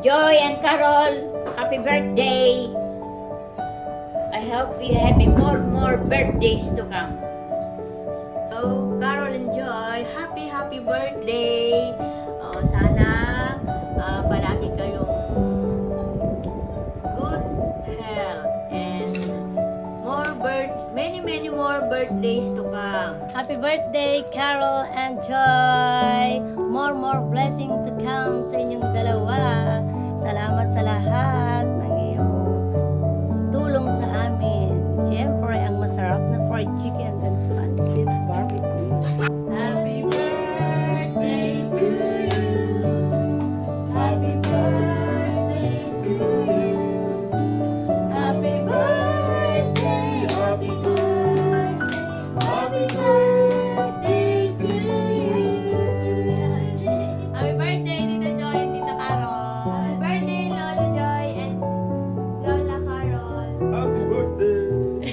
Joy and Carol, happy birthday! I hope you have more birthdays to come. So, Carol and Joy, happy birthday! Sana palagi kayong good health and many more birthdays to come. Happy birthday, Carol and Joy! More blessing to come sa inyong dalawa. Salamat sa lahat ng iyong tulong sa amin. Siyempre, ang masarap na fried chicken and pancit barbecue. Happy birthday to you. Happy birthday to you. Happy birthday, happy birthday, happy birthday to you. Happy birthday, Tita Joy and Tita Carol. Happy birthday, Lola Joy and Lola Carol. Happy birthday!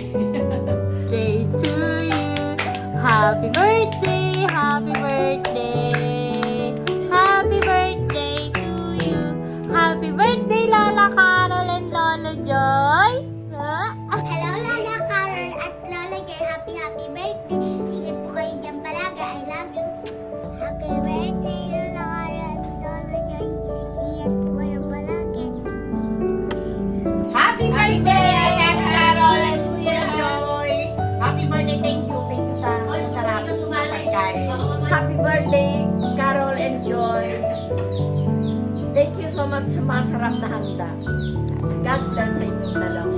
Day to you. Happy birthday, happy birthday. Happy birthday to you. Happy birthday, Lola Carol and Lola Joy. Hello, Lola Carol at Lola Joy. Happy birthday. Ingat po kayo dyan palagi. I love you. Happy birthday, Lola Carol at Lola Joy. Ingat po kayo palagi. Happy birthday, Ayan Carol and Kuya Joy! Happy birthday, thank you sa masarap na pagkain. Happy birthday, Carol and Joy! Thank you so much sa masarap na handa. God bless sa inyong dalawa.